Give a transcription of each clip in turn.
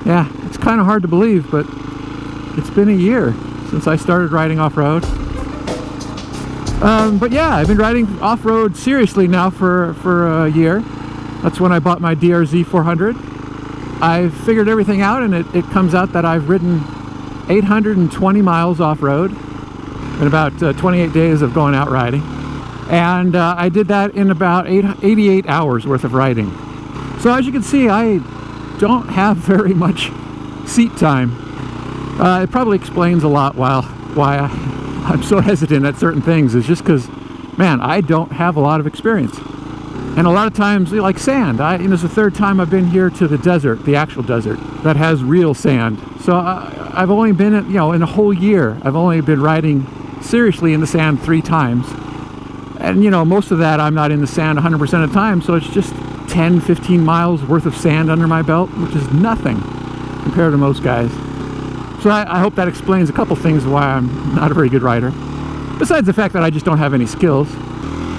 Yeah, it's kind of hard to believe, but it's been a year since I started riding off-road. But yeah, I've been riding off-road seriously now for a year. That's when I bought my DRZ400. I've figured everything out, and it comes out that I've ridden 820 miles off-road in about 28 days of going out riding. And I did that in about 88 hours worth of riding. So as you can see, I don't have very much seat time. It probably explains a lot why I'm so hesitant at certain things. It's just because, man, I don't have a lot of experience. And a lot of times, like sand, it's the third time I've been here to the desert, the actual desert, that has real sand. So I've only been, in a whole year, I've only been riding seriously in the sand 3 times. And, most of that I'm not in the sand 100% of the time, so it's just 10, 15 miles worth of sand under my belt, which is nothing compared to most guys. So I hope that explains a couple things why I'm not a very good rider, besides the fact that I just don't have any skills.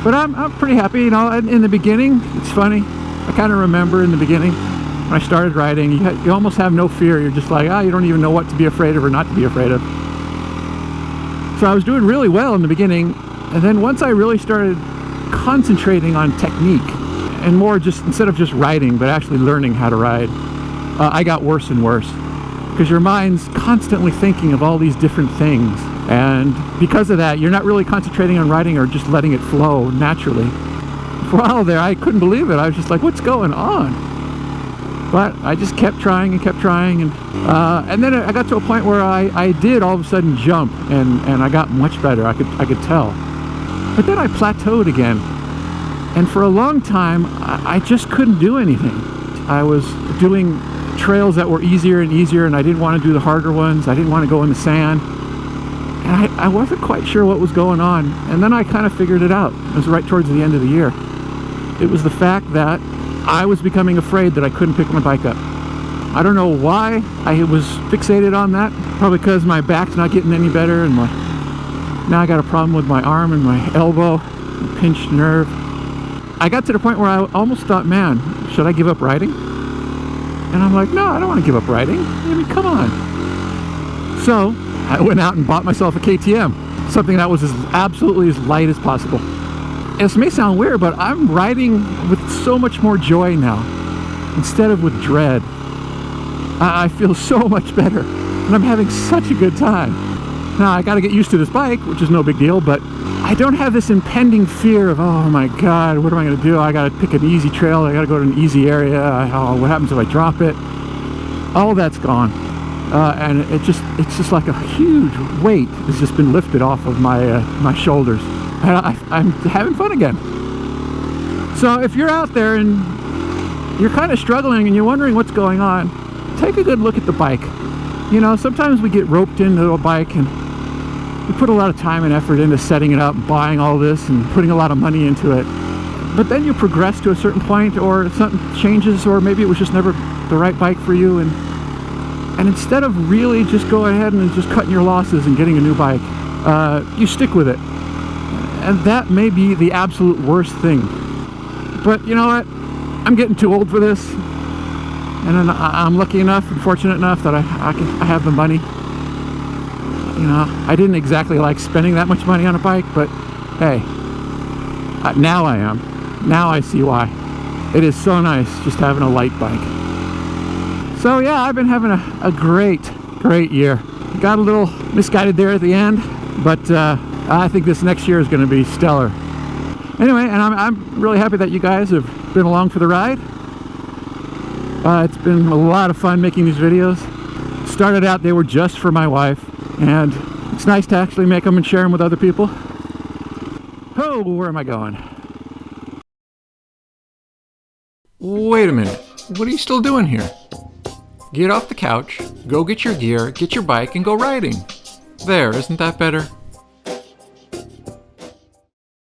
But I'm pretty happy, in the beginning. It's funny, I kind of remember in the beginning when I started riding, you almost have no fear. You're just like, you don't even know what to be afraid of or not to be afraid of. So I was doing really well in the beginning, and then once I really started concentrating on technique, and more just, instead of just riding, but actually learning how to ride, I got worse and worse. Because your mind's constantly thinking of all these different things. And because of that, you're not really concentrating on riding or just letting it flow naturally. For a while there, I couldn't believe it. I was just like, what's going on? But I just kept trying and kept trying. And then I got to a point where I did all of a sudden jump. And I got much better. I could tell. But then I plateaued again. And for a long time, I just couldn't do anything. I was doing trails that were easier and easier, and I didn't want to do the harder ones. I didn't want to go in the sand. And I wasn't quite sure what was going on. And then I kind of figured it out. It was right towards the end of the year. It was the fact that I was becoming afraid that I couldn't pick my bike up. I don't know why I was fixated on that. Probably because my back's not getting any better, and now I got a problem with my arm and my elbow, pinched nerve. I got to the point where I almost thought, man, should I give up riding? And I'm like, no, I don't want to give up riding. I mean, come on. So I went out and bought myself a KTM, something that was absolutely as light as possible. This may sound weird, but I'm riding with so much more joy now, instead of with dread. I feel so much better, and I'm having such a good time. Now, I got to get used to this bike, which is no big deal, but I don't have this impending fear of, oh my God, what am I going to do? I got to pick an easy trail. I got to go to an easy area. Oh, what happens if I drop it? All that's gone. And it's just like a huge weight has just been lifted off of my shoulders. And I'm having fun again. So if you're out there and you're kind of struggling and you're wondering what's going on, take a good look at the bike. Sometimes we get roped into a bike and we put a lot of time and effort into setting it up, buying all this and putting a lot of money into it. But then you progress to a certain point, or something changes, or maybe it was just never the right bike for you, and instead of really just going ahead and just cutting your losses and getting a new bike, you stick with it. And that may be the absolute worst thing. But you know what? I'm getting too old for this. And I'm lucky enough and fortunate enough that I have the money. I didn't exactly like spending that much money on a bike, but hey, now I am. Now I see why. It is so nice just having a light bike. So yeah, I've been having a great year. Got a little misguided there at the end, but I think this next year is going to be stellar. Anyway, and I'm really happy that you guys have been along for the ride. It's been a lot of fun making these videos. Started out, they were just for my wife, and it's nice to actually make them and share them with other people. Oh, where am I going? Wait a minute, what are you still doing here? Get off the couch, go get your gear, get your bike, and go riding. There, isn't that better?